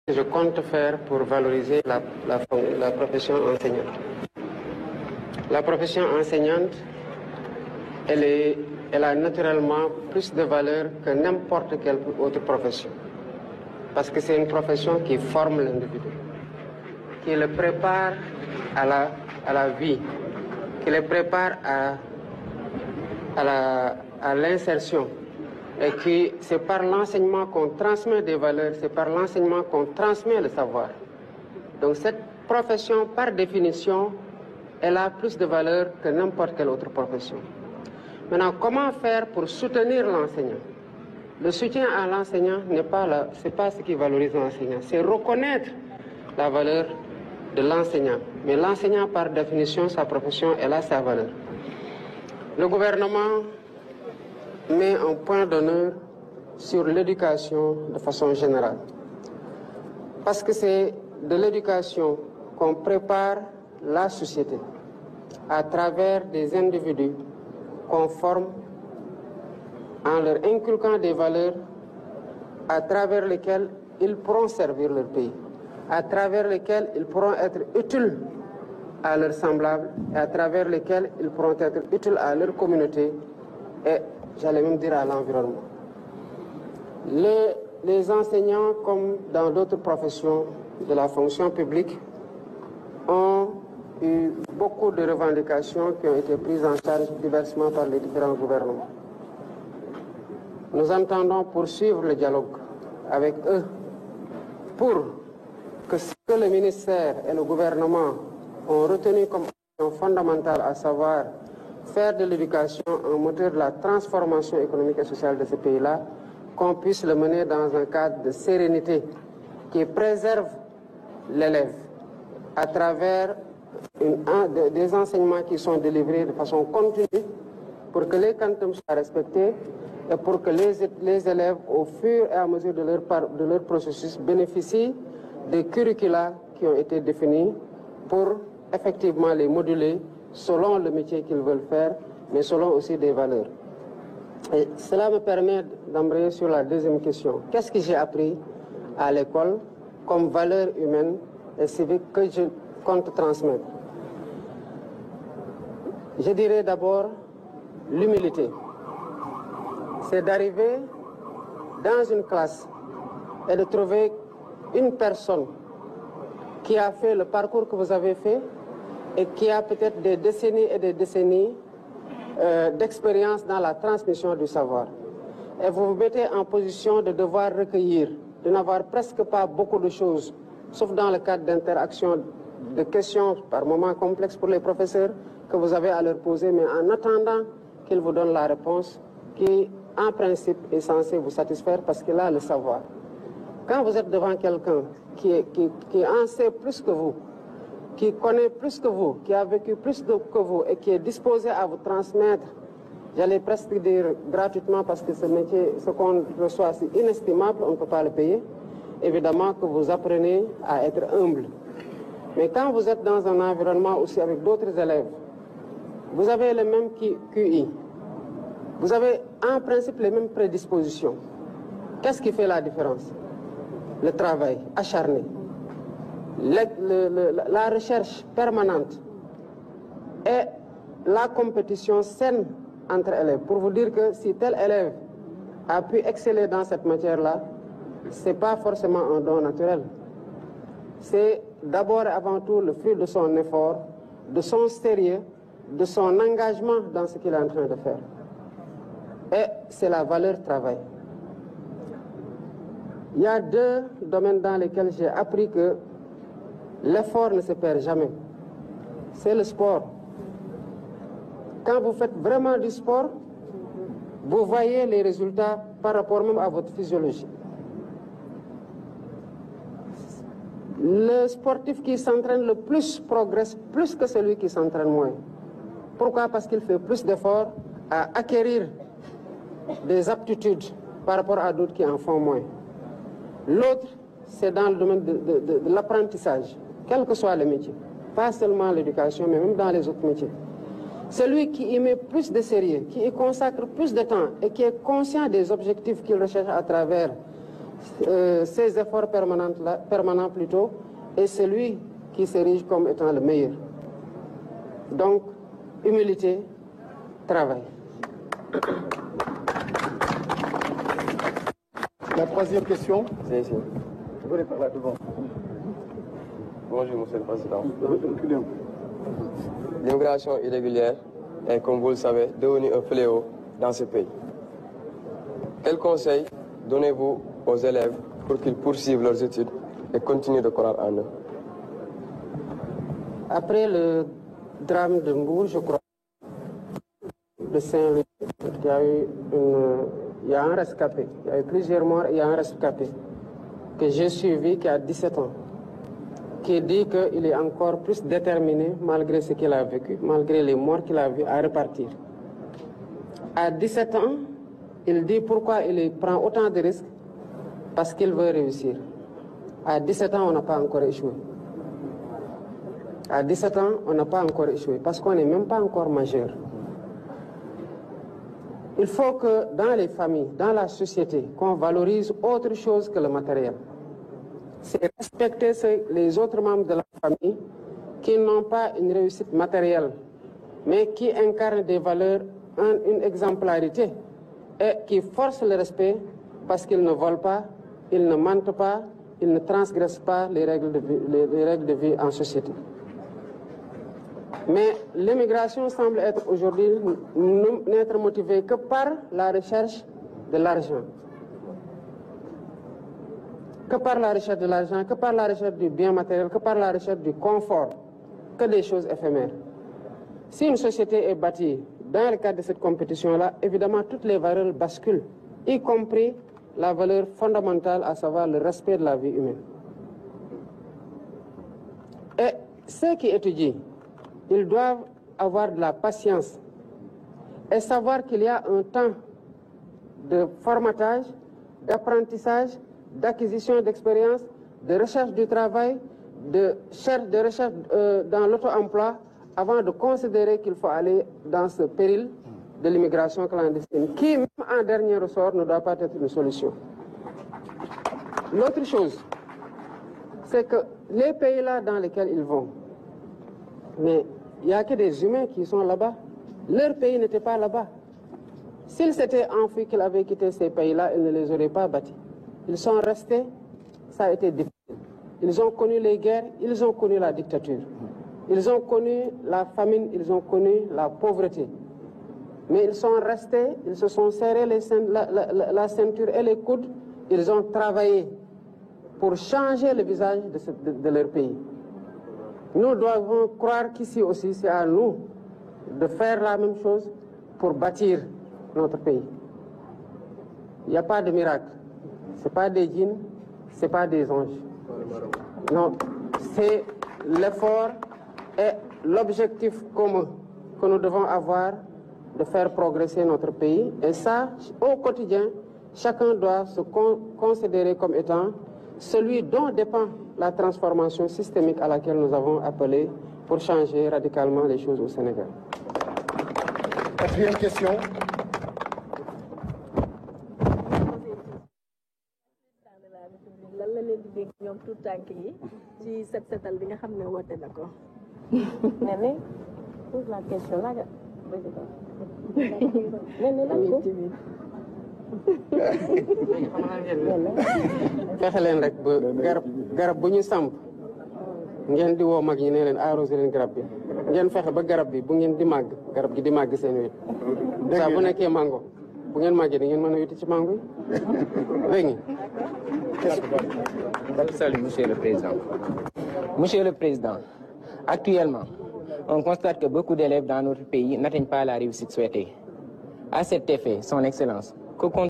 Je compte faire pour valoriser la profession enseignante. La profession enseignante, elle a naturellement plus de valeur que n'importe quelle autre profession. Parce que c'est une profession qui forme l'individu, qui le prépare à la vie, qui le prépare à l'insertion. Et que c'est par l'enseignement qu'on transmet des valeurs, c'est par l'enseignement qu'on transmet le savoir. Donc cette profession, par définition, elle a plus de valeur que n'importe quelle autre profession. Maintenant, comment faire pour soutenir l'enseignant? Le soutien à l'enseignant c'est pas ce qui valorise l'enseignant, c'est reconnaître la valeur de l'enseignant. Mais l'enseignant, par définition, sa profession, elle a sa valeur. Le gouvernement met un point d'honneur sur l'éducation de façon générale. Parce que c'est de l'éducation qu'on prépare la société à travers des individus qu'on forme en leur inculquant des valeurs à travers lesquelles ils pourront servir leur pays, à travers lesquelles ils pourront être utiles à leurs semblables et à travers lesquelles ils pourront être utiles à leur communauté et j'allais même dire à l'environnement. Les enseignants, comme dans d'autres professions de la fonction publique, ont eu beaucoup de revendications qui ont été prises en charge diversement par les différents gouvernements. Nous entendons poursuivre le dialogue avec eux pour que ce que le ministère et le gouvernement ont retenu comme action fondamentale, à savoir faire de l'éducation un moteur de la transformation économique et sociale de ce pays-là, qu'on puisse le mener dans un cadre de sérénité qui préserve l'élève à travers des enseignements qui sont délivrés de façon continue pour que les quantums soient respectés et pour que les élèves, au fur et à mesure de leur processus, bénéficient des curricula qui ont été définis pour effectivement les moduler selon le métier qu'ils veulent faire, mais selon aussi des valeurs. Et cela me permet d'embrayer sur la deuxième question. Qu'est-ce que j'ai appris à l'école comme valeurs humaines et civiques que je compte transmettre? Je dirais d'abord l'humilité. C'est d'arriver dans une classe et de trouver une personne qui a fait le parcours que vous avez fait et qui a peut-être des décennies et des décennies d'expérience dans la transmission du savoir. Et vous vous mettez en position de devoir recueillir, de n'avoir presque pas beaucoup de choses, sauf dans le cadre d'interaction, de questions par moments complexes pour les professeurs que vous avez à leur poser, mais en attendant qu'ils vous donnent la réponse qui, en principe, est censée vous satisfaire parce qu'il a le savoir. Quand vous êtes devant quelqu'un qui en sait plus que vous, qui connaît plus que vous, qui a vécu plus que vous et qui est disposé à vous transmettre, j'allais presque dire gratuitement parce que ce métier, ce qu'on reçoit, c'est inestimable, on ne peut pas le payer, évidemment que vous apprenez à être humble. Mais quand vous êtes dans un environnement aussi avec d'autres élèves, vous avez le même QI, vous avez en principe les mêmes prédispositions. Qu'est-ce qui fait la différence? Le travail acharné, la recherche permanente et la compétition saine entre élèves. Pour vous dire que si tel élève a pu exceller dans cette matière-là, ce n'est pas forcément un don naturel. C'est d'abord et avant tout le fruit de son effort, de son sérieux, de son engagement dans ce qu'il est en train de faire. Et c'est la valeur travail. Il y a deux domaines dans lesquels j'ai appris que l'effort ne se perd jamais. C'est le sport. Quand vous faites vraiment du sport, vous voyez les résultats par rapport même à votre physiologie. Le sportif qui s'entraîne le plus progresse plus que celui qui s'entraîne moins. Pourquoi? Parce qu'il fait plus d'efforts à acquérir des aptitudes par rapport à d'autres qui en font moins. L'autre, c'est dans le domaine de l'apprentissage, quel que soit le métier. Pas seulement l'éducation, mais même dans les autres métiers. Celui qui y met plus de sérieux, qui y consacre plus de temps et qui est conscient des objectifs qu'il recherche à travers ses efforts permanents plutôt, et celui qui s'érige comme étant le meilleur. Donc, humilité, travail. La troisième question. C'est ici. Vous voulez parler devant. Bonjour, Monsieur le Président. Reculez un peu. L'immigration irrégulière est, comme vous le savez, devenue un fléau dans ce pays. Quels conseils donnez-vous aux élèves pour qu'ils poursuivent leurs études et continuent de croire en eux? Après le drame de Mbour, je crois, de Saint-Louis, il y a un rescapé. Il y a eu plusieurs morts et il y a un rescapé que j'ai suivi qui a 17 ans, qui dit qu'il est encore plus déterminé, malgré ce qu'il a vécu, malgré les morts qu'il a vues, à repartir. À 17 ans, il dit pourquoi il prend autant de risques, parce qu'il veut réussir. À 17 ans, on n'a pas encore échoué. À 17 ans, on n'a pas encore échoué, parce qu'on n'est même pas encore majeur. Il faut que dans les familles, dans la société, qu'on valorise autre chose que le matériel. C'est respecter les autres membres de la famille qui n'ont pas une réussite matérielle, mais qui incarnent des valeurs, une exemplarité, et qui forcent le respect parce qu'ils ne volent pas, ils ne mentent pas, ils ne transgressent pas les règles de vie en société. Mais l'immigration semble être aujourd'hui n'être motivée que par la recherche de l'argent. Que par la recherche de l'argent, que par la recherche du bien matériel, que par la recherche du confort, que des choses éphémères. Si une société est bâtie dans le cadre de cette compétition-là, évidemment, toutes les valeurs basculent, y compris la valeur fondamentale, à savoir le respect de la vie humaine. Et ceux qui étudient, ils doivent avoir de la patience et savoir qu'il y a un temps de formatage, d'apprentissage, d'acquisition d'expérience, de recherche du travail, de recherche dans l'auto-emploi, avant de considérer qu'il faut aller dans ce péril de l'immigration clandestine, qui, même en dernier ressort, ne doit pas être une solution. L'autre chose, c'est que les pays-là dans lesquels ils vont, mais il n'y a que des humains qui sont là-bas. Leur pays n'était pas là-bas. S'ils s'étaient enfuis, qu'ils avaient quitté ces pays-là, ils ne les auraient pas bâtis. Ils sont restés, ça a été difficile. Ils ont connu les guerres, ils ont connu la dictature. Ils ont connu la famine, ils ont connu la pauvreté. Mais ils sont restés, ils se sont serrés la ceinture et les coudes, ils ont travaillé pour changer le visage de leur pays. Nous devons croire qu'ici aussi, c'est à nous de faire la même chose pour bâtir notre pays. Il n'y a pas de miracle. Ce n'est pas des djinns, ce n'est pas des anges. Non, c'est l'effort et l'objectif commun que nous devons avoir de faire progresser notre pays. Et ça, au quotidien, chacun doit se considérer comme étant celui dont dépend la transformation systémique à laquelle nous avons appelé pour changer radicalement les choses au Sénégal. Quatrième question. lan la leen di dégg ñoom tout tànk yi ci set setal bi nga xam ne woote na ko. Néné pose la question là. Néné la ko. fexe leen rek ba garab bu ñu samp ngeen di woo mag ñi ne leen arrosé leen garab bi ngeen fexe ba garab bi bu ngeen di màgg garab gi di màgg seen wet saa bu nekkee mango bu ngeen màggee di ngeen mën a yuti ci mango yi dégg nga. Salut, Monsieur le Président. Monsieur le Président, actuellement, on constate que beaucoup d'élèves dans notre pays n'atteignent pas la réussite souhaitée. À cet effet, Son Excellence, que compte